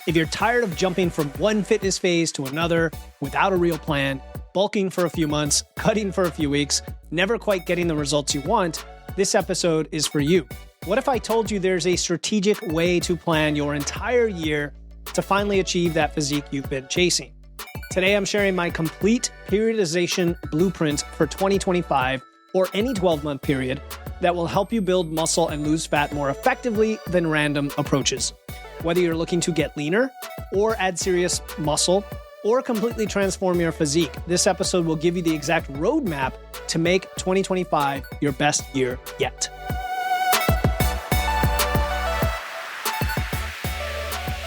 If you're tired of jumping from one fitness phase to another without a real plan, bulking for a few months, cutting for a few weeks, never quite getting the results you want, this episode is for you. What if I told you there's a strategic way to plan your entire year to finally achieve that physique you've been chasing? Today, I'm sharing my complete periodization blueprint for 2025 or any 12-month period that will help you build muscle and lose fat more effectively than random approaches. Whether you're looking to get leaner or add serious muscle or completely transform your physique, this episode will give you the exact roadmap to make 2025 your best year yet.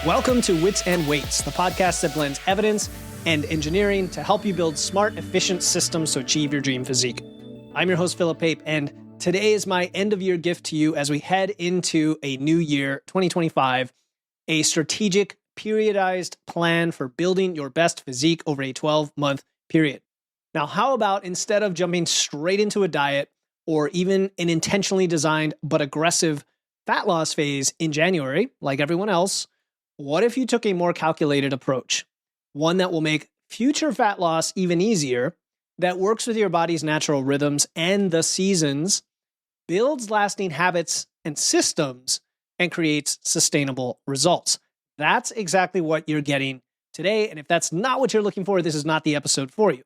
Welcome to Wits and Weights, the podcast that blends evidence and engineering to help you build smart, efficient systems to achieve your dream physique. I'm your host, Philip Pape, and today is my end-of-year gift to you as we head into a new year, 2025, a strategic, periodized plan for building your best physique over a 12-month period. Now, how about instead of jumping straight into a diet or even an intentionally designed but aggressive fat loss phase in January, like everyone else, what if you took a more calculated approach? One that will make future fat loss even easier, that works with your body's natural rhythms and the seasons, builds lasting habits and systems, and creates sustainable results. That's exactly what you're getting today. And if that's not what you're looking for, this is not the episode for you.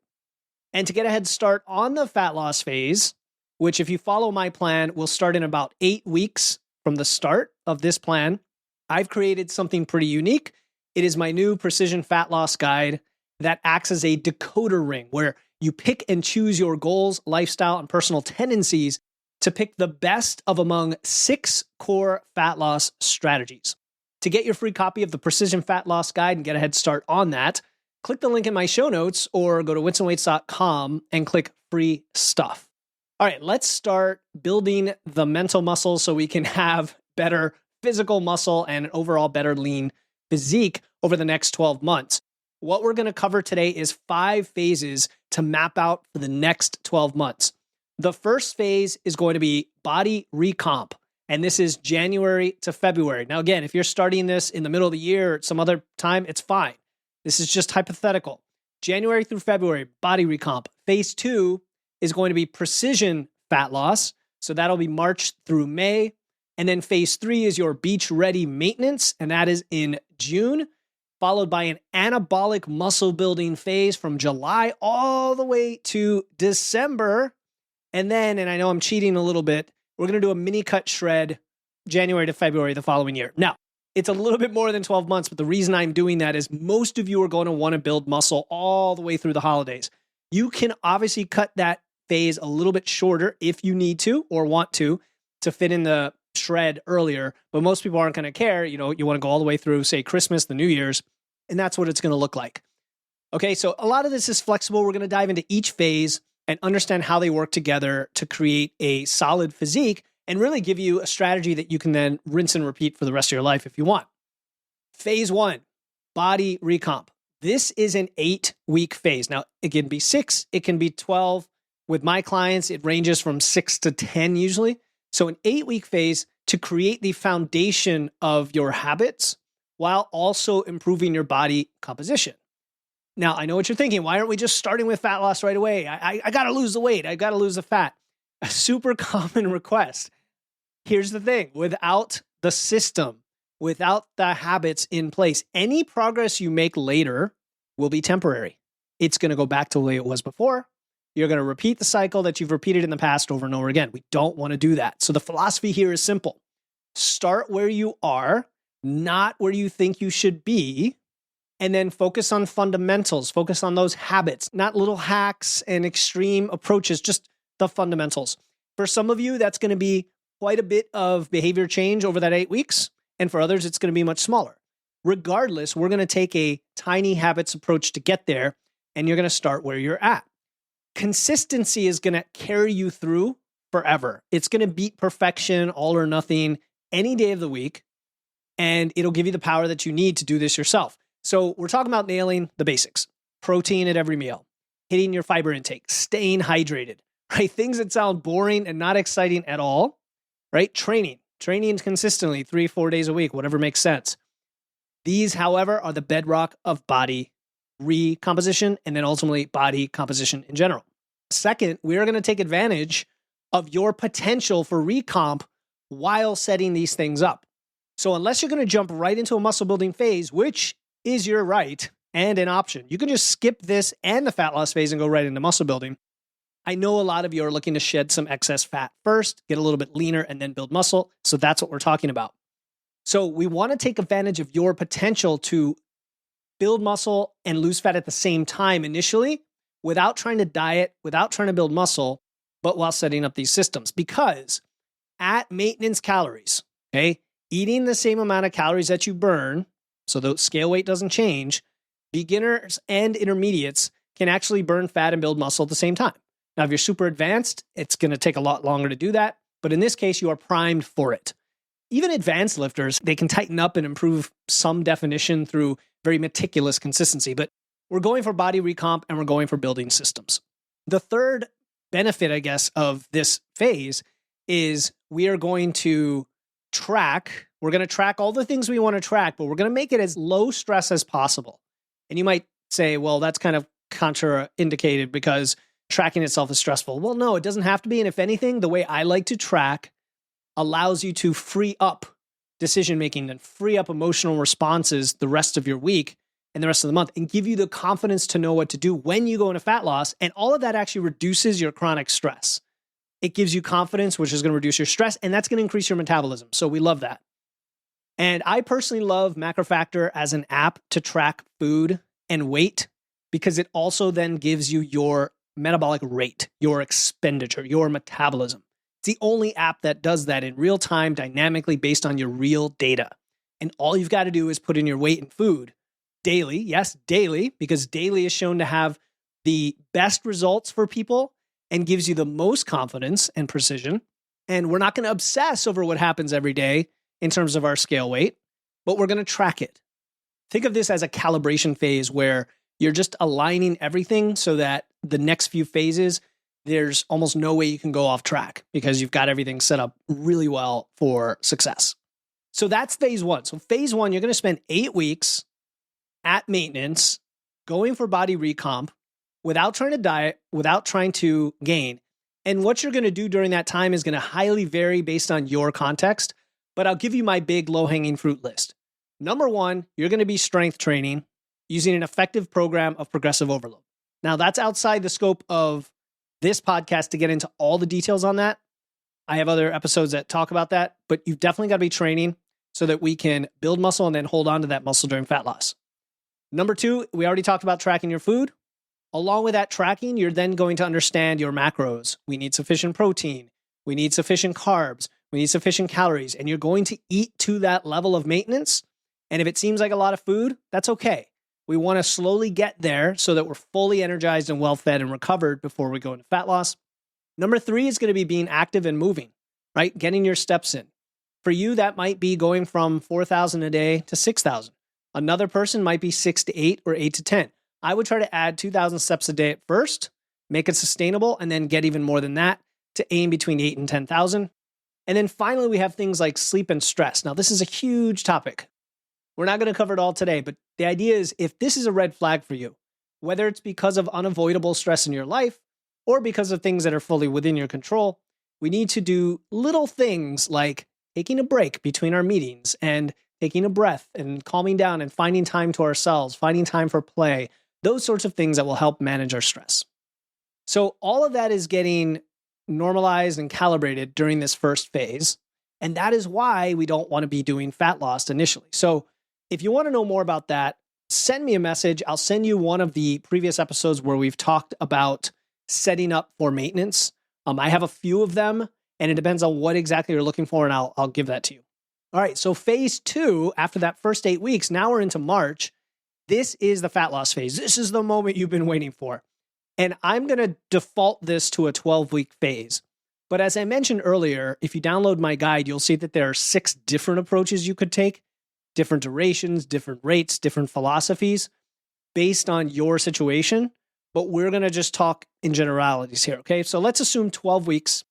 And to get a head start on the fat loss phase, which if you follow my plan, will start in about 8 weeks from the start of this plan, I've created something pretty unique. It is my new precision fat loss guide that acts as a decoder ring where you pick and choose your goals, lifestyle, and personal tendencies to pick the best of among 6 core fat loss strategies. To get your free copy of the Precision Fat Loss Guide and get a head start on that, click the link in my show notes or go to witsandweights.com and click free stuff. All right, let's start building the mental muscle so we can have better physical muscle and an overall better lean physique over the next 12 months. What we're going to cover today is 5 phases to map out for the next 12 months. The first phase is going to be body recomp, and this is January to February. Now, again, if you're starting this in the middle of the year or some other time, it's fine. This is just hypothetical. January through February, body recomp. Phase 2 is going to be precision fat loss, so that'll be March through May. And then phase 3 is your beach-ready maintenance, and that is in June, followed by an anabolic muscle building phase from July all the way to December. And then, and I know I'm cheating a little bit, we're going to do a mini cut shred January to February the following year. Now, it's a little bit more than 12 months, but the reason I'm doing that is most of you are going to want to build muscle all the way through the holidays. You can obviously cut that phase a little bit shorter if you need to or want to fit in the shred earlier, but most people aren't going to care. You know, you want to go all the way through, say, Christmas, the New Year's, and that's what it's going to look like. Okay, so a lot of this is flexible. We're going to dive into each phase and understand how they work together to create a solid physique and really give you a strategy that you can then rinse and repeat for the rest of your life if you want. Phase 1, body recomp. This is an 8-week phase. Now, it can be 6, it can be 12. With my clients, it ranges from 6 to 10 usually. So an 8-week phase to create the foundation of your habits while also improving your body composition. Now, I know what you're thinking. Why aren't we just starting with fat loss right away? I got to lose the weight. I got to lose the fat. A super common request. Here's the thing. Without the system, without the habits in place, any progress you make later will be temporary. It's going to go back to the way it was before. You're going to repeat the cycle that you've repeated in the past over and over again. We don't want to do that. So the philosophy here is simple. Start where you are, not where you think you should be, and then focus on fundamentals. Focus on those habits, not little hacks and extreme approaches, just the fundamentals. For some of you, that's going to be quite a bit of behavior change over that 8 weeks. And for others, it's going to be much smaller. Regardless, we're going to take a tiny habits approach to get there, and you're going to start where you're at. Consistency is going to carry you through forever. It's going to beat perfection, all or nothing, any day of the week, and it'll give you the power that you need to do this yourself. So we're talking about nailing the basics. Protein at every meal, hitting your fiber intake, staying hydrated, right? Things that sound boring and not exciting at all, right? Training consistently 3-4 days a week, whatever makes sense. These, however, are the bedrock of body recomposition and then ultimately body composition in general. Second, we are going to take advantage of your potential for recomp while setting these things up. So unless you're going to jump right into a muscle building phase, which is your right and an option, you can just skip this and the fat loss phase and go right into muscle building. I know a lot of you are looking to shed some excess fat first, get a little bit leaner, and then build muscle. So that's what we're talking about. So we want to take advantage of your potential to build muscle and lose fat at the same time initially, without trying to diet, without trying to build muscle, but while setting up these systems. Because at maintenance calories, okay, eating the same amount of calories that you burn, so the scale weight doesn't change, beginners and intermediates can actually burn fat and build muscle at the same time. Now, if you're super advanced, it's going to take a lot longer to do that. But in this case, you are primed for it. Even advanced lifters, they can tighten up and improve some definition through very meticulous consistency. But we're going for body recomp and we're going for building systems. The third benefit, I guess, of this phase is we are going to track. We're going to track all the things we want to track, but we're going to make it as low stress as possible. And you might say, well, that's kind of contraindicated because tracking itself is stressful. Well, no, it doesn't have to be. And if anything, the way I like to track allows you to free up decision-making and free up emotional responses the rest of your week and the rest of the month and give you the confidence to know what to do when you go into fat loss. And all of that actually reduces your chronic stress. It gives you confidence, which is going to reduce your stress, and that's going to increase your metabolism. So we love that. And I personally love MacroFactor as an app to track food and weight because it also then gives you your metabolic rate, your expenditure, your metabolism. It's the only app that does that in real time, dynamically based on your real data. And all you've got to do is put in your weight and food daily. Yes, daily, because daily is shown to have the best results for people and gives you the most confidence and precision. And we're not going to obsess over what happens every day in terms of our scale weight, but we're going to track it. Think of this as a calibration phase where you're just aligning everything so that the next few phases, there's almost no way you can go off track because you've got everything set up really well for success. So that's phase one. So phase one, you're going to spend 8 weeks at maintenance, going for body recomp, without trying to diet, without trying to gain. And what you're going to do during that time is going to highly vary based on your context, but I'll give you my big low-hanging fruit list. Number one, you're going to be strength training using an effective program of progressive overload. Now, that's outside the scope of this podcast to get into all the details on that. I have other episodes that talk about that, but you've definitely got to be training so that we can build muscle and then hold on to that muscle during fat loss. Number two, we already talked about tracking your food. Along with that tracking, you're then going to understand your macros. We need sufficient protein. We need sufficient carbs. We need sufficient calories. And you're going to eat to that level of maintenance. And if it seems like a lot of food, that's okay. We want to slowly get there so that we're fully energized and well-fed and recovered before we go into fat loss. Number three is going to be being active and moving, right? Getting your steps in. For you, that might be going from 4,000 a day to 6,000. Another person might be 6 to 8 or 8 to 10. I would try to add 2,000 steps a day at first, make it sustainable, and then get even more than that to aim between 8 and 10,000. And then finally, we have things like sleep and stress. Now, this is a huge topic. We're not going to cover it all today, but the idea is if this is a red flag for you, whether it's because of unavoidable stress in your life or because of things that are fully within your control, we need to do little things like taking a break between our meetings and taking a breath and calming down and finding time to ourselves, finding time for play, those sorts of things that will help manage our stress. So all of that is getting normalized and calibrated during this first phase. And that is why we don't want to be doing fat loss initially. So if you want to know more about that, send me a message. I'll send you one of the previous episodes where we've talked about setting up for maintenance. I have a few of them, and it depends on what exactly you're looking for, and I'll give that to you. All right, so phase two, after that first 8 weeks, now we're into March. This is the fat loss phase. This is the moment you've been waiting for. And I'm going to default this to a 12-week phase. But as I mentioned earlier, if you download my guide, you'll see that there are 6 different approaches you could take, different durations, different rates, different philosophies based on your situation. But we're going to just talk in generalities here, okay? So let's assume 12 weeks.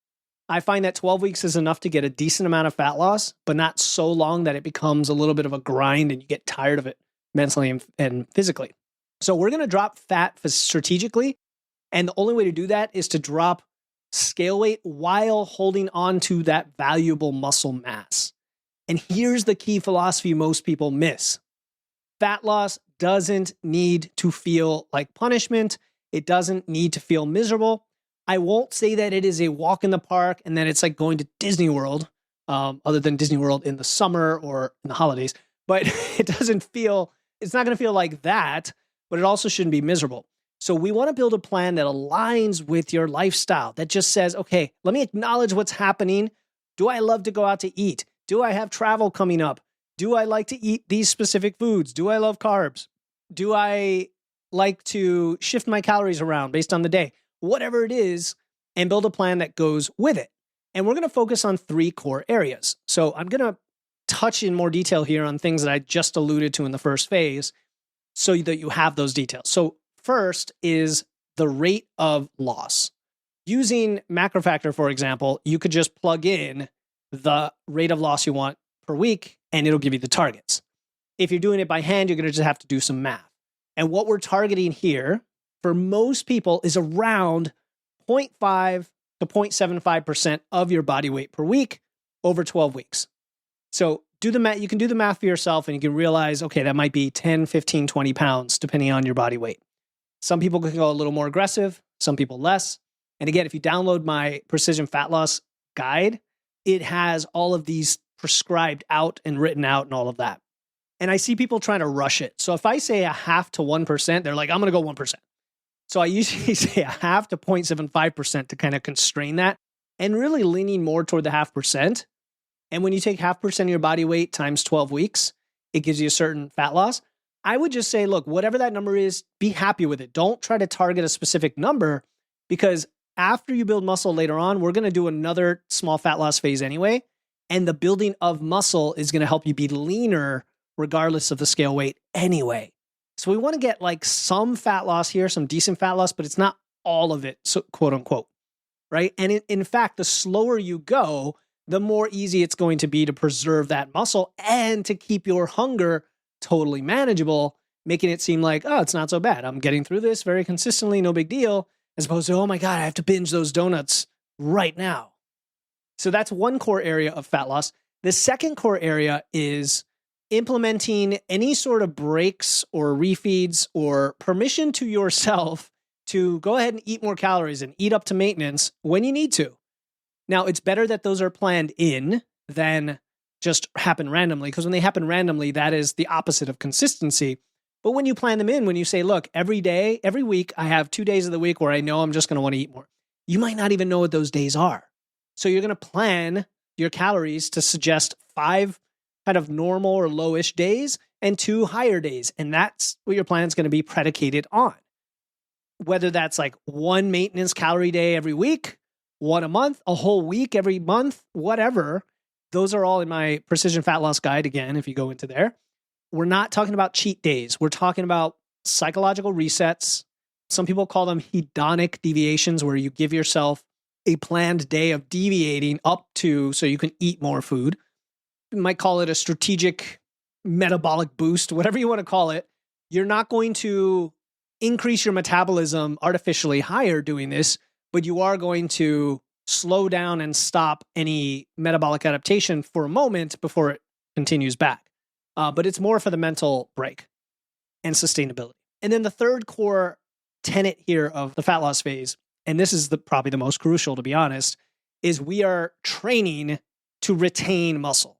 I find that 12 weeks is enough to get a decent amount of fat loss, but not so long that it becomes a little bit of a grind and you get tired of it mentally and physically. So we're going to drop fat strategically. And the only way to do that is to drop scale weight while holding on to that valuable muscle mass. And here's the key philosophy most people miss. Fat loss doesn't need to feel like punishment. It doesn't need to feel miserable. I won't say that it is a walk in the park and that it's like going to Disney World, other than Disney World in the summer or in the holidays. But it's not going to feel like that, but it also shouldn't be miserable. So we want to build a plan that aligns with your lifestyle, that just says, okay, let me acknowledge what's happening. Do I love to go out to eat? Do I have travel coming up? Do I like to eat these specific foods? Do I love carbs? Do I like to shift my calories around based on the day? Whatever it is, and build a plan that goes with it. And we're going to focus on 3 core areas. So I'm going to touch in more detail here on things that I just alluded to in the first phase so that you have those details. So first is the rate of loss. Using MacroFactor, for example, you could just plug in the rate of loss you want per week, and it'll give you the targets. If you're doing it by hand, you're going to just have to do some math. And what we're targeting here for most people is around 0.5 to 0.75% of your body weight per week over 12 weeks. So do the math. You can do the math for yourself and you can realize, okay, that might be 10, 15, 20 pounds, depending on your body weight. Some people can go a little more aggressive, some people less. And again, if you download my Precision Fat Loss Guide, it has all of these prescribed out and written out and all of that. And I see people trying to rush it. So if I say 0.5 to 1%, they're like, I'm going to go 1%. So I usually say 0.5 to 0.75% to kind of constrain that, and really leaning more toward the 0.5%. And when you take 0.5% of your body weight times 12 weeks, it gives you a certain fat loss. I would just say, look, whatever that number is, be happy with it. Don't try to target a specific number, because after you build muscle later on, we're going to do another small fat loss phase anyway. And the building of muscle is going to help you be leaner regardless of the scale weight anyway. So we want to get like some fat loss here, some decent fat loss, but it's not all of it, so quote unquote, right? And in fact, the slower you go, the more easy it's going to be to preserve that muscle and to keep your hunger totally manageable, making it seem like, oh, it's not so bad. I'm getting through this very consistently, no big deal, as opposed to, oh my God, I have to binge those donuts right now. So that's one core area of fat loss. The second core area is implementing any sort of breaks or refeeds or permission to yourself to go ahead and eat more calories and eat up to maintenance when you need to. Now, it's better that those are planned in than just happen randomly, because when they happen randomly, that is the opposite of consistency. But when you plan them in, when you say, look, every day, every week, I have 2 days of the week where I know I'm just going to want to eat more, you might not even know what those days are. So you're going to plan your calories to suggest 5 kind of normal or lowish days and 2 higher days. And that's what your plan is going to be predicated on. Whether that's like 1 maintenance calorie day every week, 1 a month, a whole week every month, whatever. Those are all in my Precision Fat Loss Guide. Again, if you go into there, we're not talking about cheat days. We're talking about psychological resets. Some people call them hedonic deviations, where you give yourself a planned day of deviating up to so you can eat more food. You might call it a strategic metabolic boost, whatever you want to call it. You're not going to increase your metabolism artificially higher doing this, but you are going to slow down and stop any metabolic adaptation for a moment before it continues back. But it's more for the mental break and sustainability. And then the third core tenet here of the fat loss phase, and this is probably the most crucial, to be honest, is we are training to retain muscle.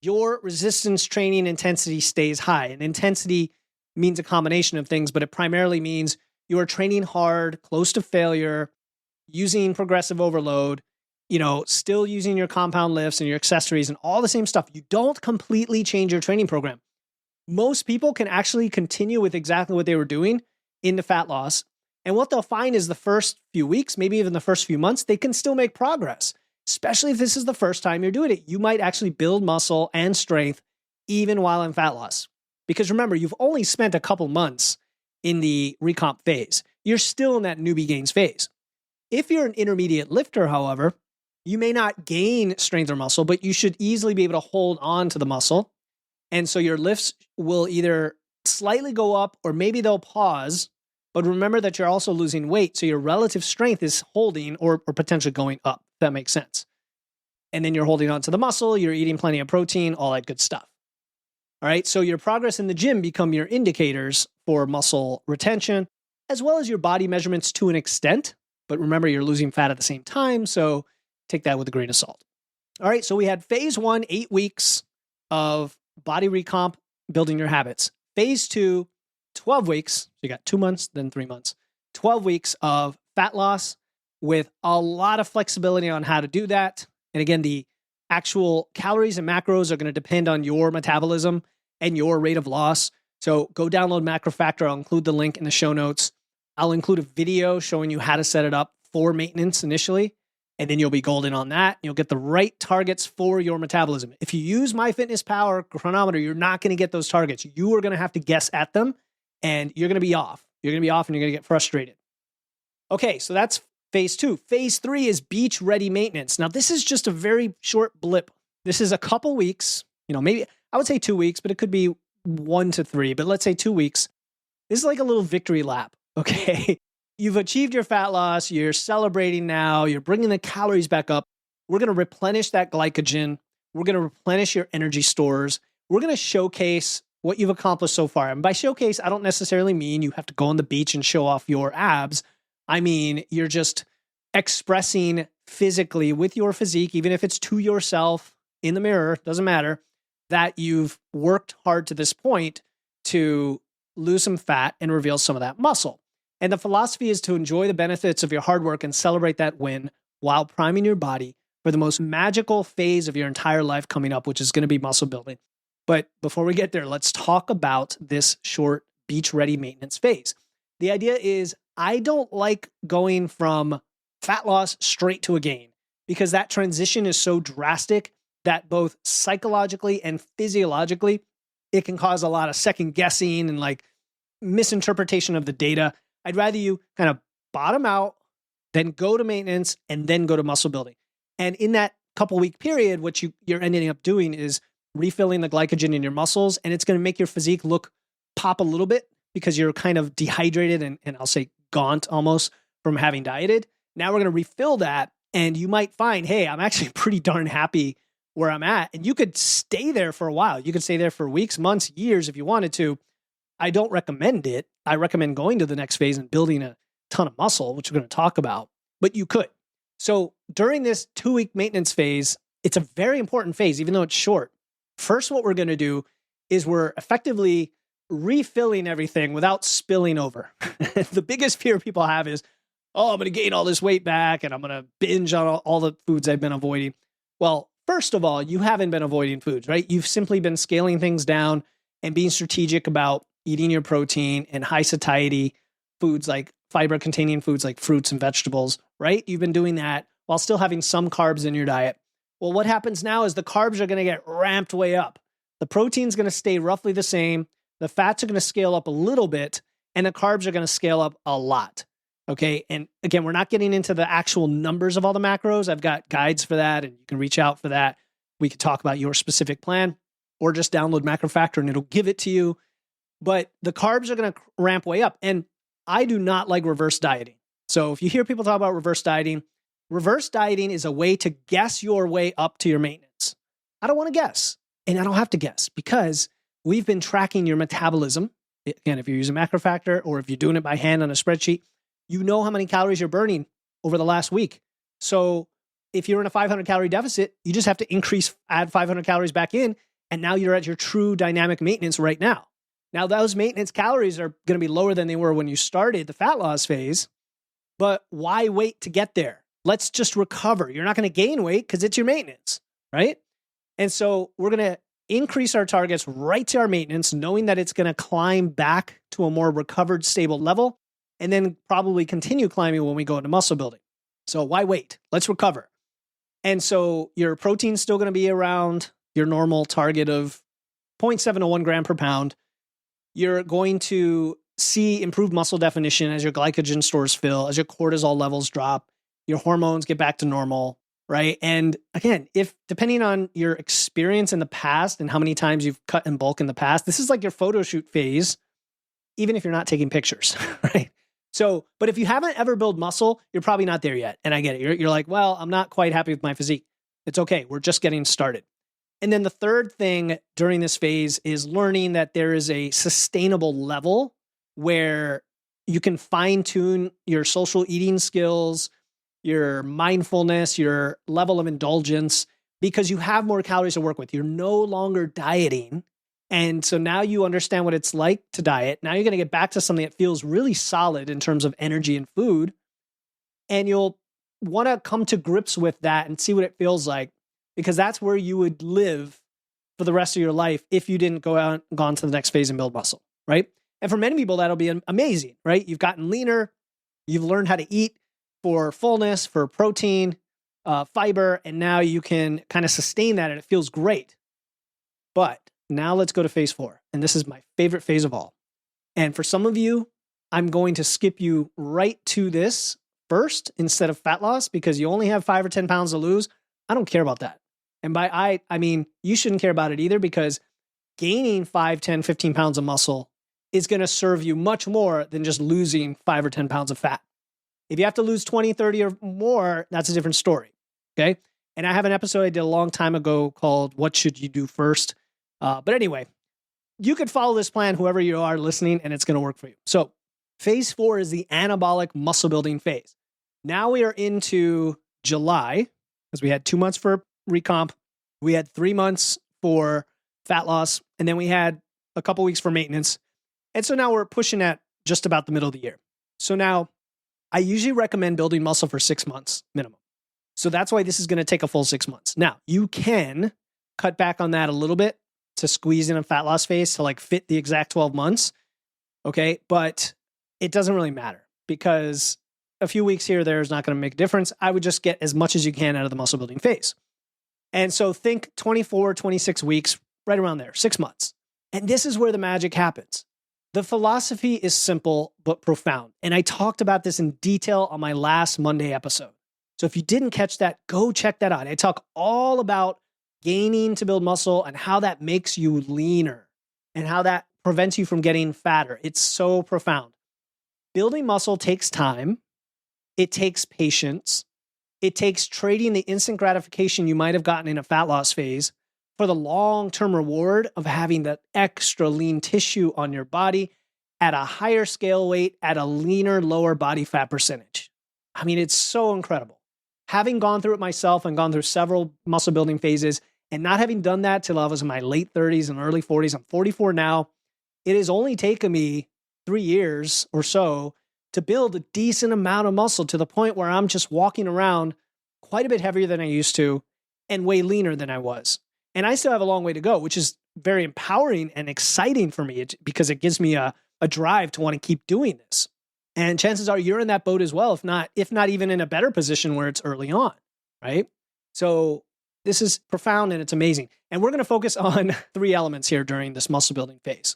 Your resistance training intensity stays high. And intensity means a combination of things, but it primarily means you are training hard, close to failure, using progressive overload, still using your compound lifts and your accessories and all the same stuff. You don't completely change your training program. Most people can actually continue with exactly what they were doing in the fat loss. And what they'll find is the first few weeks, maybe even the first few months, they can still make progress, especially if this is the first time you're doing it. You might actually build muscle and strength even while in fat loss. Because remember, you've only spent a couple months in the recomp phase. You're still in that newbie gains phase. If you're an intermediate lifter, however, You may not gain strength or muscle, but you should easily be able to hold on to the muscle. And so your lifts will either slightly go up or maybe they'll pause. But remember that you're also losing weight. So your relative strength is holding or potentially going up, if that makes sense. And then you're holding on to the muscle, you're eating plenty of protein, all that good stuff. All right. So your progress in the gym become your indicators for muscle retention, as well as your body measurements to an extent. But remember, you're losing fat at the same time. So take that with a grain of salt. All right. So we had phase 1, 8 weeks of body recomp, building your habits. Phase 2, 12 weeks. So you got 2 months, then 3 months. 12 weeks of fat loss with a lot of flexibility on how to do that. And again, the actual calories and macros are going to depend on your metabolism and your rate of loss. So go download Macro Factor. I'll include the link in the show notes. I'll include a video showing you how to set it up for maintenance initially. And then you'll be golden on that. You'll get the right targets for your metabolism. If you use MyFitnessPal chronometer, you're not going to get those targets. You are going to have to guess at them and you're going to be off. You're going to be off and you're going to get frustrated. Okay, so that's phase 2. Phase 3 is beach ready maintenance. Now, this is just a very short blip. This is a couple weeks, maybe I would say 2 weeks, but it could be 1 to 3, but let's say 2 weeks. This is like a little victory lap. Okay. You've achieved your fat loss. You're celebrating now. You're bringing the calories back up. We're going to replenish that glycogen. We're going to replenish your energy stores. We're going to showcase what you've accomplished so far. And by showcase, I don't necessarily mean you have to go on the beach and show off your abs. I mean, you're just expressing physically with your physique, even if it's to yourself in the mirror, doesn't matter, that you've worked hard to this point to lose some fat and reveal some of that muscle. And the philosophy is to enjoy the benefits of your hard work and celebrate that win while priming your body for the most magical phase of your entire life coming up, which is going to be muscle building. But before we get there, let's talk about this short beach ready maintenance phase. The idea is I don't like going from fat loss straight to a gain because that transition is so drastic that both psychologically and physiologically, it can cause a lot of second guessing and like misinterpretation of the data. I'd rather you kind of bottom out, then go to maintenance, and then go to muscle building. And in that couple week period, what you're ending up doing is refilling the glycogen in your muscles, and it's going to make your physique pop a little bit because you're kind of dehydrated and I'll say gaunt almost from having dieted. Now we're going to refill that, and you might find, hey, I'm actually pretty darn happy where I'm at. And you could stay there for a while. You could stay there for weeks, months, years if you wanted to. I don't recommend it. I recommend going to the next phase and building a ton of muscle, which we're going to talk about, but you could. So during this 2-week maintenance phase, it's a very important phase, even though it's short. First, what we're going to do is we're effectively refilling everything without spilling over. The biggest fear people have is, oh, I'm going to gain all this weight back and I'm going to binge on all the foods I've been avoiding. Well, first of all, you haven't been avoiding foods, right? You've simply been scaling things down and being strategic about eating your protein and high satiety foods like fiber-containing foods like fruits and vegetables, right? You've been doing that while still having some carbs in your diet. Well, what happens now is the carbs are going to get ramped way up. The protein's going to stay roughly the same. The fats are going to scale up a little bit, and the carbs are going to scale up a lot. Okay. And again, we're not getting into the actual numbers of all the macros. I've got guides for that, and you can reach out for that. We could talk about your specific plan or just download Macro Factor and it'll give it to you. But the carbs are going to ramp way up. And I do not like reverse dieting. So if you hear people talk about reverse dieting is a way to guess your way up to your maintenance. I don't want to guess. And I don't have to guess because we've been tracking your metabolism. Again, if you're using Macro Factor or if you're doing it by hand on a spreadsheet, you know how many calories you're burning over the last week. So if you're in a 500 calorie deficit, you just have to add 500 calories back in. And now you're at your true dynamic maintenance right now. Now, those maintenance calories are going to be lower than they were when you started the fat loss phase, but why wait to get there? Let's just recover. You're not going to gain weight because it's your maintenance, right? And so we're going to increase our targets right to our maintenance, knowing that it's going to climb back to a more recovered, stable level, and then probably continue climbing when we go into muscle building. So why wait? Let's recover. And so your protein's still going to be around your normal target of 0.7 to 1 gram per pound. You're going to see improved muscle definition as your glycogen stores fill, as your cortisol levels drop, your hormones get back to normal. right? And again, if depending on your experience in the past and how many times you've cut in bulk in the past, this is like your photo shoot phase, even if you're not taking pictures, right? So, but if you haven't ever built muscle, you're probably not there yet. And I get it. You're like, well, I'm not quite happy with my physique. It's okay. We're just getting started. And then the third thing during this phase is learning that there is a sustainable level where you can fine tune your social eating skills, your mindfulness, your level of indulgence, because you have more calories to work with. You're no longer dieting. And so now you understand what it's like to diet. Now you're going to get back to something that feels really solid in terms of energy and food. And you'll want to come to grips with that and see what it feels like, because that's where you would live for the rest of your life if you didn't gone to the next phase and build muscle, right? And for many people, that'll be amazing, right? You've gotten leaner. You've learned how to eat for fullness, for protein, fiber, and now you can kind of sustain that and it feels great. But now let's go to phase 4. And this is my favorite phase of all. And for some of you, I'm going to skip you right to this first instead of fat loss because you only have 5 or 10 pounds to lose. I don't care about that. And by I mean, you shouldn't care about it either, because gaining 5, 10, 15 pounds of muscle is going to serve you much more than just losing 5 or 10 pounds of fat. If you have to lose 20, 30 or more, that's a different story. Okay. And I have an episode I did a long time ago called What Should You Do First? But anyway, you could follow this plan, whoever you are listening, and it's going to work for you. So phase 4 is the anabolic muscle building phase. Now we are into July, because we had 2 months for recomp. We had 3 months for fat loss, and then we had a couple weeks for maintenance. And so now we're pushing at just about the middle of the year. So now I usually recommend building muscle for 6 months minimum. So that's why this is going to take a full 6 months. Now you can cut back on that a little bit to squeeze in a fat loss phase to like fit the exact 12 months. Okay. But it doesn't really matter, because a few weeks here or there is not going to make a difference. I would just get as much as you can out of the muscle building phase. And so think 24, 26 weeks, right around there, 6 months. And this is where the magic happens. The philosophy is simple but profound. And I talked about this in detail on my last Monday episode. So if you didn't catch that, go check that out. I talk all about gaining to build muscle and how that makes you leaner and how that prevents you from getting fatter. It's so profound. Building muscle takes time. It takes patience. It takes trading the instant gratification you might have gotten in a fat loss phase for the long-term reward of having that extra lean tissue on your body at a higher scale weight, at a leaner, lower body fat percentage. I mean, it's so incredible. Having gone through it myself and gone through several muscle building phases, and not having done that till I was in my late 30s and early 40s, I'm 44 now. It has only taken me 3 years or so to build a decent amount of muscle to the point where I'm just walking around quite a bit heavier than I used to and way leaner than I was. And I still have a long way to go, which is very empowering and exciting for me because it gives me a drive to want to keep doing this. And chances are you're in that boat as well, if not even in a better position where it's early on, right? So this is profound and it's amazing. And we're going to focus on 3 elements here during this muscle building phase.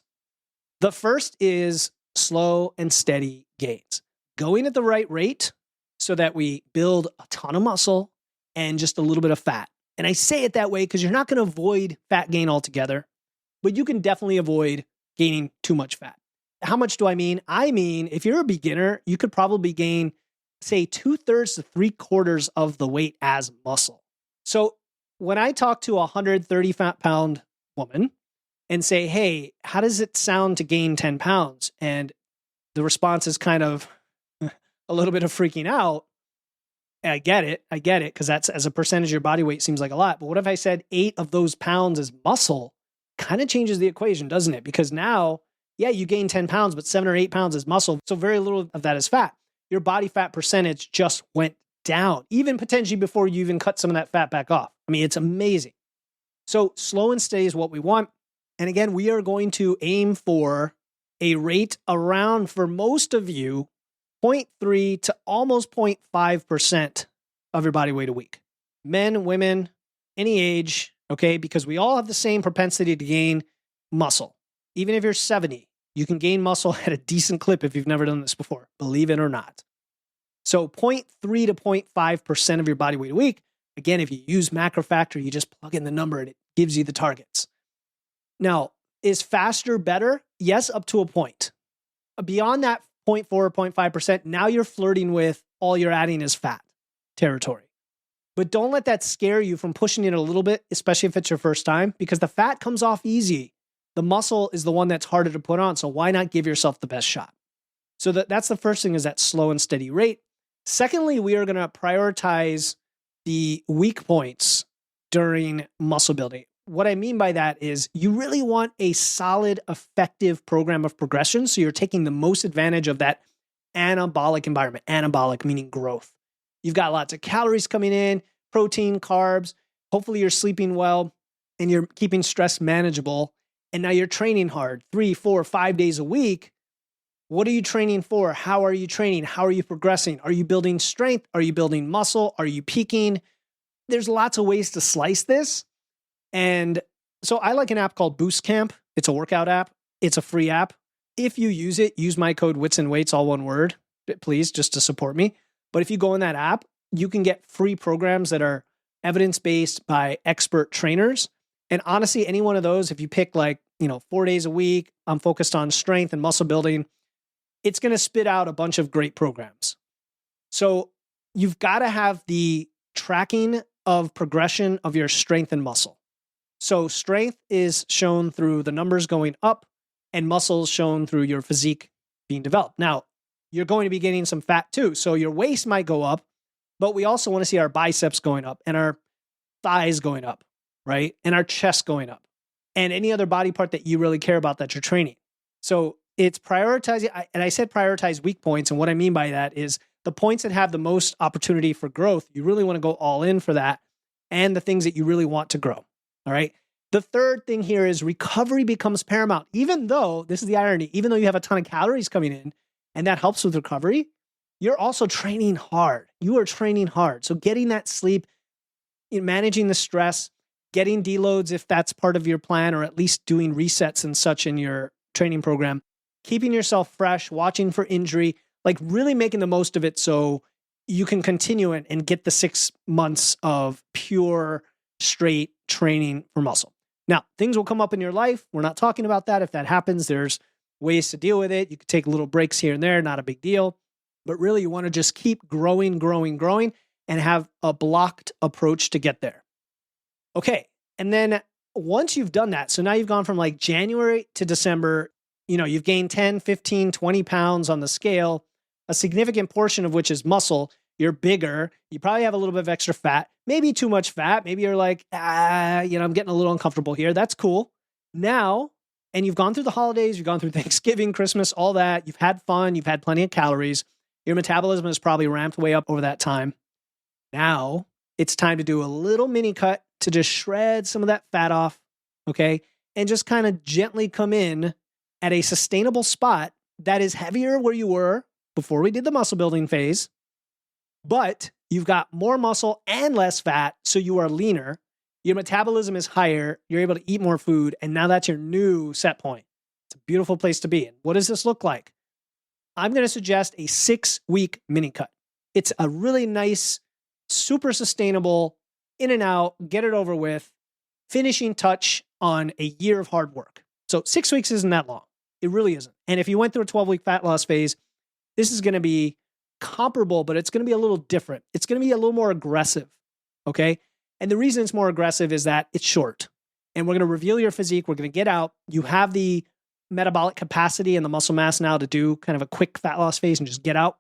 The first is slow and steady gains, going at the right rate so that we build a ton of muscle and just a little bit of fat. And I say it that way because you're not going to avoid fat gain altogether, but you can definitely avoid gaining too much fat. How much do I mean? I mean, if you're a beginner, you could probably gain, say, 2/3 to 3/4 of the weight as muscle. So when I talk to a 130 fat pound woman and say, hey, how does it sound to gain 10 pounds? And the response is kind of a little bit of freaking out. I get it, because that's, as a percentage of your body weight, seems like a lot. But what if I said 8 of those pounds is muscle? Kind of changes the equation, doesn't it? Because now, yeah, you gain 10 pounds, but 7 or 8 pounds is muscle. So very little of that is fat. Your body fat percentage just went down, even potentially before you even cut some of that fat back off. I mean, it's amazing. So slow and steady is what we want. And again, we are going to aim for a rate around, for most of you, 0.3 to almost 0.5% of your body weight a week. Men, women, any age, okay? Because we all have the same propensity to gain muscle. Even if you're 70, you can gain muscle at a decent clip if you've never done this before, believe it or not. So 0.3 to 0.5% of your body weight a week. Again, if you use Macro Factor, you just plug in the number and it gives you the targets. Now, is faster better? Yes, up to a point. Beyond that 0.4, 0.5%, now you're flirting with all you're adding is fat territory. But don't let that scare you from pushing it a little bit, especially if it's your first time, because the fat comes off easy. The muscle is the one that's harder to put on. So why not give yourself the best shot? So that's the first thing, is that slow and steady rate. Secondly, we are going to prioritize the weak points during muscle building. What I mean by that is you really want a solid, effective program of progression. So you're taking the most advantage of that anabolic environment. Anabolic meaning growth. You've got lots of calories coming in, protein, carbs. Hopefully you're sleeping well and you're keeping stress manageable. And now you're training hard 3, 4, 5 days a week. What are you training for? How are you training? How are you progressing? Are you building strength? Are you building muscle? Are you peaking? There's lots of ways to slice this. And so I like an app called Boost Camp. It's a workout app. It's a free app. If you use it, use my code WITS and WEIGHTS, all one word, please, just to support me. But if you go in that app, you can get free programs that are evidence-based by expert trainers. And honestly, any one of those, if you pick 4 days a week, I'm focused on strength and muscle building, it's going to spit out a bunch of great programs. So you've got to have the tracking of progression of your strength and muscle. So strength is shown through the numbers going up and muscles shown through your physique being developed. Now, you're going to be gaining some fat too. So your waist might go up, but we also want to see our biceps going up and our thighs going up, right? And our chest going up and any other body part that you really care about that you're training. So it's prioritizing, and I said prioritize weak points. And what I mean by that is the points that have the most opportunity for growth, you really want to go all in for that, and the things that you really want to grow. All right. The third thing here is recovery becomes paramount. Even though, this is the irony, even though you have a ton of calories coming in and that helps with recovery, you're also training hard. You are training hard. So getting that sleep, managing the stress, getting deloads if that's part of your plan, or at least doing resets and such in your training program, keeping yourself fresh, watching for injury, really making the most of it so you can continue it and get the 6 months of pure, straight training for muscle. Now, things will come up in your life. We're not talking about that. If that happens, there's ways to deal with it. You could take little breaks here and there, not a big deal. But really, you want to just keep growing, and have a blocked approach to get there. Okay. And then once you've done that, so now you've gone from January to December, you've gained 10, 15, 20 pounds on the scale, a significant portion of which is muscle. You're bigger. You probably have a little bit of extra fat, maybe too much fat. Maybe you're I'm getting a little uncomfortable here. That's cool. Now, and you've gone through the holidays, you've gone through Thanksgiving, Christmas, all that. You've had fun. You've had plenty of calories. Your metabolism has probably ramped way up over that time. Now it's time to do a little mini cut to just shred some of that fat off. Okay. And just kind of gently come in at a sustainable spot that is heavier where you were before we did the muscle building phase, but you've got more muscle and less fat, so you are leaner. Your metabolism is higher. You're able to eat more food, and now that's your new set point. It's a beautiful place to be in. What does this look like? I'm going to suggest a 6-week mini cut. It's a really nice, super sustainable, in and out, get it over with, finishing touch on a year of hard work. So 6 weeks isn't that long. It really isn't. And if you went through a 12-week fat loss phase, this is going to be comparable, but it's going to be a little different. It's going to be a little more aggressive, okay? And the reason it's more aggressive is that it's short. And we're going to reveal your physique. We're going to get out. You have the metabolic capacity and the muscle mass now to do kind of a quick fat loss phase and just get out.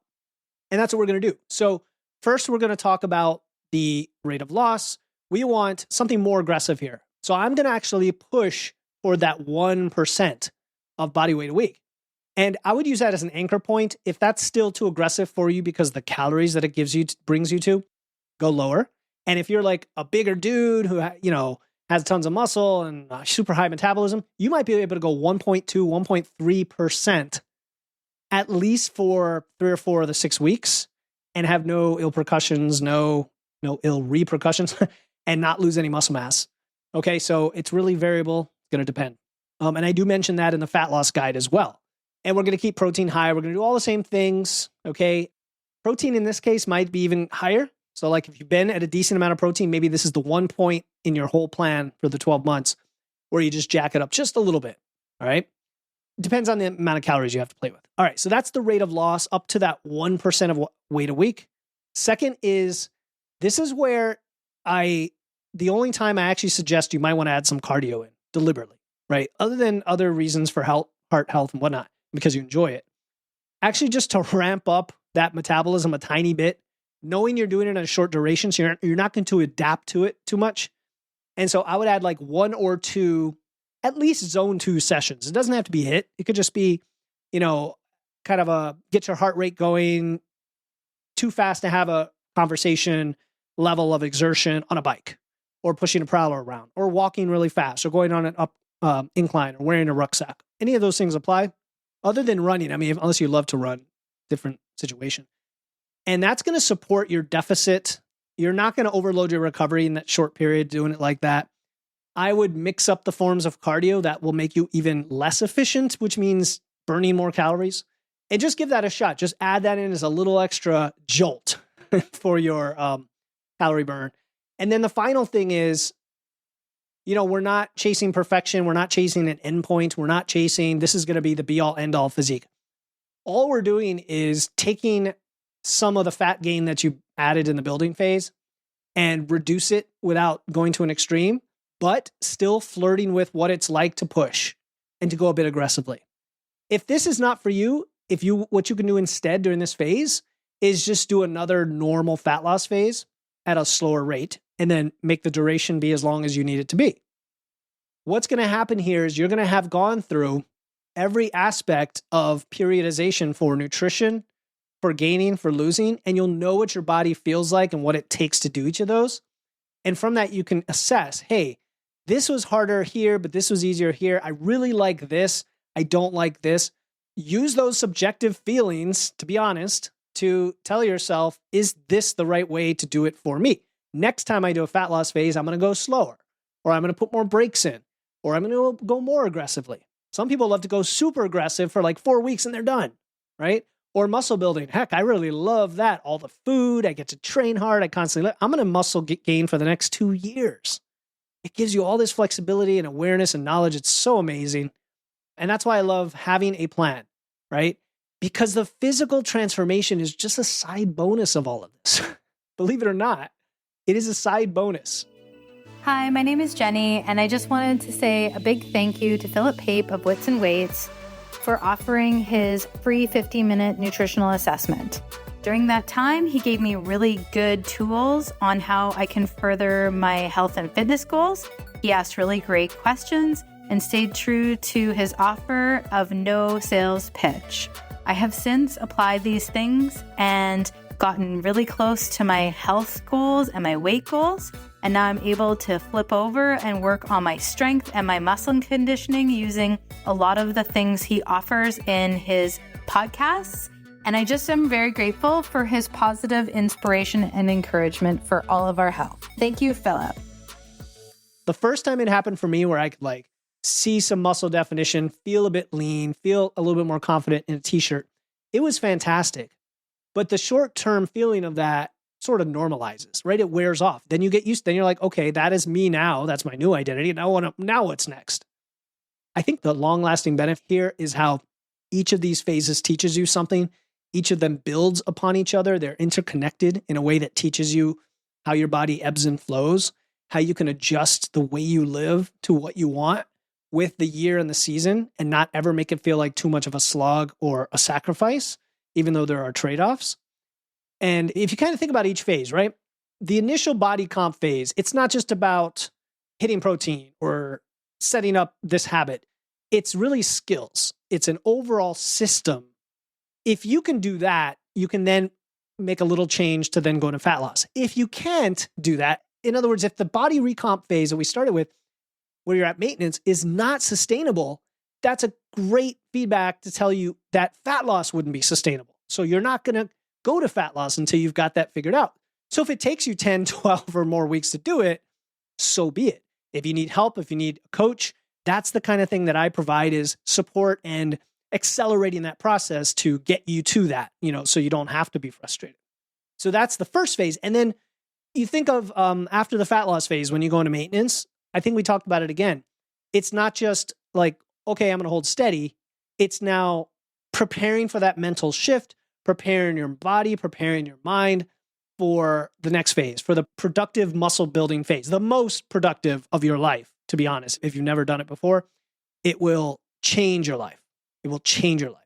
And that's what we're going to do. So first, we're going to talk about the rate of loss. We want something more aggressive here. So I'm going to actually push for that 1% of body weight a week. And I would use that as an anchor point. If that's still too aggressive for you because the calories that it gives you brings you to, go lower. And if you're a bigger dude who has tons of muscle and super high metabolism, you might be able to go 1.2, 1.3% at least for 3 or 4 of the 6 weeks and have no ill repercussions, and not lose any muscle mass. Okay, so it's really variable. It's going to depend. And I do mention that in the fat loss guide as well. And we're going to keep protein high. We're going to do all the same things, okay? Protein in this case might be even higher. So like if you've been at a decent amount of protein, maybe this is the one point in your whole plan for the 12 months where you just jack it up just a little bit. All right. It depends on the amount of calories you have to play with. All right. So that's the rate of loss up to that 1% of weight a week. Second is, this is where the only time I actually suggest you might want to add some cardio in deliberately, right? Other than other reasons for health, heart health and whatnot, because you enjoy it. Actually, just to ramp up that metabolism a tiny bit, knowing you're doing it in a short duration, so you're not going to adapt to it too much. And so I would add like 1 or 2, at least zone 2 sessions. It doesn't have to be HIIT. It could just be, kind of a get your heart rate going too fast to have a conversation level of exertion on a bike, or pushing a prowler around, or walking really fast, or going on an up incline, or wearing a rucksack. Any of those things apply, other than running. I mean, unless you love to run, different situation. And that's going to support your deficit. You're not going to overload your recovery in that short period doing it like that. I would mix up the forms of cardio that will make you even less efficient, which means burning more calories. And just give that a shot. Just add that in as a little extra jolt for your calorie burn. And then the final thing is, we're not chasing perfection. We're not chasing an endpoint. We're not chasing, this is going to be the be all end all physique. All we're doing is taking some of the fat gain that you added in the building phase and reduce it without going to an extreme, but still flirting with what it's like to push and to go a bit aggressively. If this is not for you, what you can do instead during this phase is just do another normal fat loss phase at a slower rate, and then make the duration be as long as you need it to be. What's going to happen here is you're going to have gone through every aspect of periodization for nutrition, for gaining, for losing, and you'll know what your body feels like and what it takes to do each of those. And from that, you can assess, hey, this was harder here, but this was easier here. I really like this. I don't like this. Use those subjective feelings, to be honest, to tell yourself, is this the right way to do it for me? Next time I do a fat loss phase, I'm going to go slower, or I'm going to put more breaks in, or I'm going to go more aggressively. Some people love to go super aggressive for like 4 weeks and they're done, right? Or muscle building. Heck, I really love that. All the food, I get to train hard. I'm going to muscle gain for the next 2 years. It gives you all this flexibility and awareness and knowledge. It's so amazing. And that's why I love having a plan, right? Because the physical transformation is just a side bonus of all of this. Believe it or not, it is a side bonus. Hi, my name is Jenny, and I just wanted to say a big thank you to Philip Pape of Wits and Weights for offering his free 15-minute nutritional assessment. During that time, he gave me really good tools on how I can further my health and fitness goals. He asked really great questions and stayed true to his offer of no sales pitch. I have since applied these things and gotten really close to my health goals and my weight goals. And now I'm able to flip over and work on my strength and my muscle conditioning using a lot of the things he offers in his podcasts. And I just am very grateful for his positive inspiration and encouragement for all of our health. Thank you, Philip. The first time it happened for me where I could see some muscle definition, feel a bit lean, feel a little bit more confident in a t-shirt, it was fantastic. But the short-term feeling of that sort of normalizes, right? It wears off. Then you get used, then you're like, okay, that is me now. That's my new identity. Now what's next? I think the long-lasting benefit here is how each of these phases teaches you something. Each of them builds upon each other. They're interconnected in a way that teaches you how your body ebbs and flows, how you can adjust the way you live to what you want with the year and the season and not ever make it feel like too much of a slog or a sacrifice, even though there are trade-offs. And if you kind of think about each phase, right? The initial body comp phase, it's not just about hitting protein or setting up this habit. It's really skills. It's an overall system. If you can do that, you can then make a little change to then go into fat loss. If you can't do that, in other words, if the body recomp phase that we started with, where you're at maintenance, is not sustainable, that's a great feedback to tell you that fat loss wouldn't be sustainable. So you're not going to go to fat loss until you've got that figured out. So if it takes you 10, 12 or more weeks to do it, so be it. If you need help, if you need a coach, that's the kind of thing that I provide, is support and accelerating that process to get you to that, so you don't have to be frustrated. So that's the first phase. And then You think of after the fat loss phase, when you go into maintenance, I think we talked about it again. It's not just like, okay, I'm going to hold steady. It's now preparing for that mental shift, preparing your body, preparing your mind for the next phase, for the productive muscle building phase, the most productive of your life, to be honest. If you've never done it before, it will change your life. It will change your life.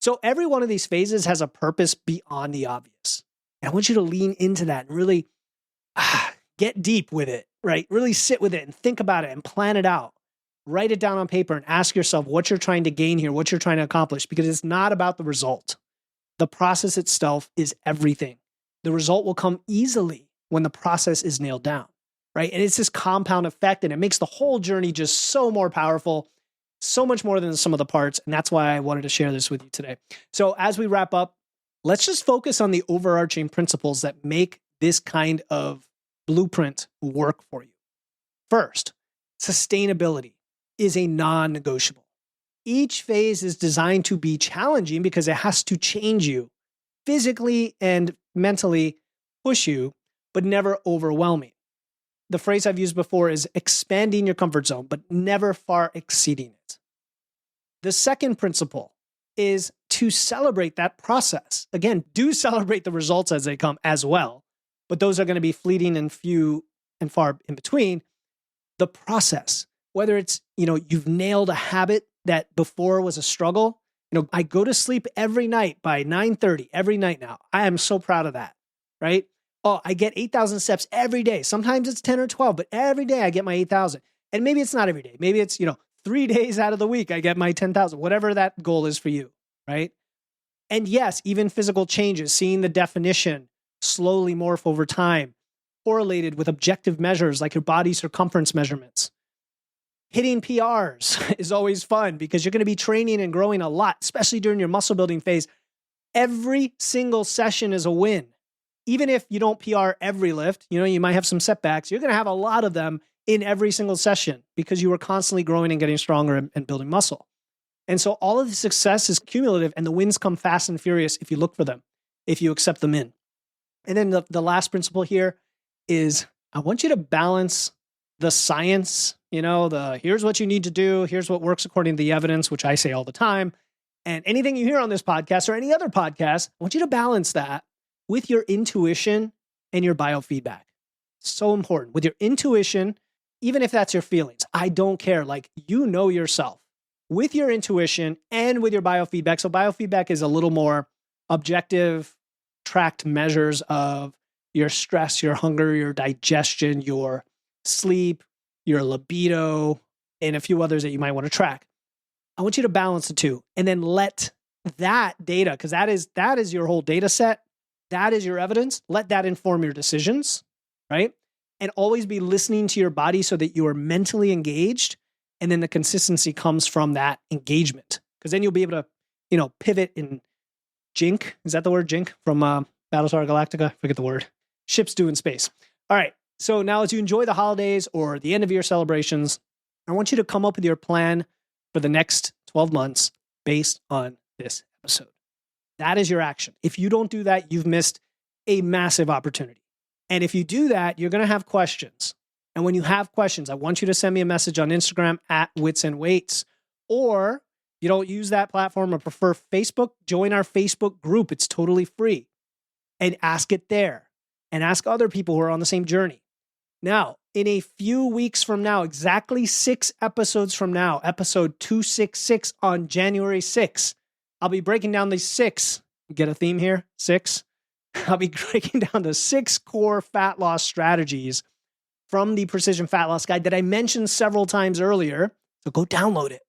So every one of these phases has a purpose beyond the obvious. And I want you to lean into that and really get deep with it, right? Really sit with it and think about it and plan it out. Write it down on paper and ask yourself what you're trying to gain here, what you're trying to accomplish, because it's not about the result. The process itself is everything. The result will come easily when the process is nailed down, right? And it's this compound effect, and it makes the whole journey just so more powerful, so much more than the sum of the parts. And that's why I wanted to share this with you today. So as we wrap up, let's just focus on the overarching principles that make this kind of blueprint work for you. First, sustainability is a non-negotiable. Each phase is designed to be challenging because it has to change you physically and mentally, push you, but never overwhelming. The phrase I've used before is expanding your comfort zone, but never far exceeding it. The second principle is to celebrate that process. Again, do celebrate the results as they come as well, but those are going to be fleeting and few and far in between. The process, whether it's, you've nailed a habit that before was a struggle. I go to sleep every night by 9:30 every night now. I am so proud of that, right? Oh, I get 8,000 steps every day. Sometimes it's 10 or 12, but every day I get my 8,000. And maybe it's not every day. Maybe it's, 3 days out of the week I get my 10,000, whatever that goal is for you, right? And yes, even physical changes, seeing the definition slowly morph over time, correlated with objective measures like your body circumference measurements. Hitting PRs is always fun because you're going to be training and growing a lot, especially during your muscle building phase. Every single session is a win. Even if you don't PR every lift, you might have some setbacks. You're going to have a lot of them in every single session because you were constantly growing and getting stronger and building muscle. And so all of the success is cumulative, and the wins come fast and furious if you look for them, if you accept them in. And then the last principle here is I want you to balance the science, here's what you need to do, here's what works according to the evidence, which I say all the time. And anything you hear on this podcast or any other podcast, I want you to balance that with your intuition and your biofeedback. So important. With your intuition, even if that's your feelings, I don't care. Yourself with your intuition and with your biofeedback. So biofeedback is a little more objective, tracked measures of your stress, your hunger, your digestion, your sleep, your libido, and a few others that you might want to track. I want you to balance the two and then let that data, because that is your whole data set. That is your evidence. Let that inform your decisions, right? And always be listening to your body so that you are mentally engaged. And then the consistency comes from that engagement, because then you'll be able to, pivot in jink. Is that the word jink from Battlestar Galactica? I forget the word. Ships due in space. All right. So now as you enjoy the holidays or the end of year celebrations, I want you to come up with your plan for the next 12 months based on this episode. That is your action. If you don't do that, you've missed a massive opportunity. And if you do that, you're going to have questions. And when you have questions, I want you to send me a message on Instagram at Wits and Weights. Or if you don't use that platform or prefer Facebook, join our Facebook group. It's totally free. And ask it there. And ask other people who are on the same journey. Now, in a few weeks from now, exactly 6 episodes from now, episode 266 on January 6th, I'll be breaking down these 6. Get a theme here? 6. I'll be breaking down the 6 core fat loss strategies from the Precision Fat Loss Guide that I mentioned several times earlier. So go download it.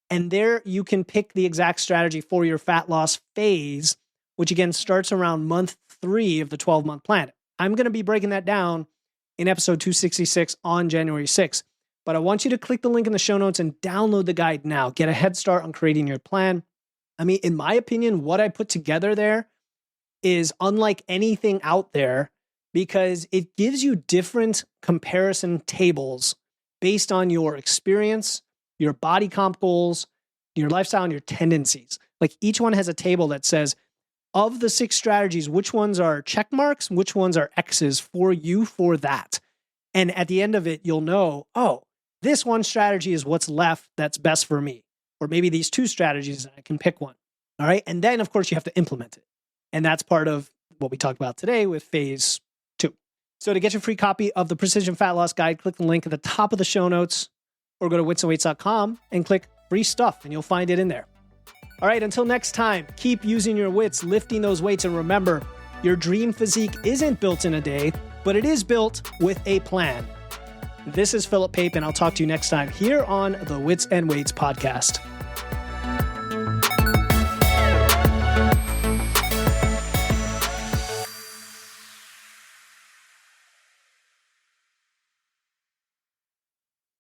And there you can pick the exact strategy for your fat loss phase, which again starts around month 3 of the 12-month plan. I'm going to be breaking that down in episode 266 on January 6th. But I want you to click the link in the show notes and download the guide now. Get a head start on creating your plan. I mean, in my opinion, what I put together there is unlike anything out there because it gives you different comparison tables based on your experience, your body comp goals, your lifestyle, and your tendencies. Like each one has a table that says, of the 6 strategies, which ones are check marks, which ones are X's for you for that. And at the end of it, you'll know, oh, this one strategy is what's left that's best for me. Or maybe these 2 strategies, I can pick one. All right. And then, of course, you have to implement it. And that's part of what we talked about today with phase 2. So to get your free copy of the Precision Fat Loss Guide, click the link at the top of the show notes or go to witsandweights.com and click free stuff and you'll find it in there. All right. Until next time, keep using your wits, lifting those weights. And remember, your dream physique isn't built in a day, but it is built with a plan. This is Philip Pape, and I'll talk to you next time here on the Wits and Weights podcast.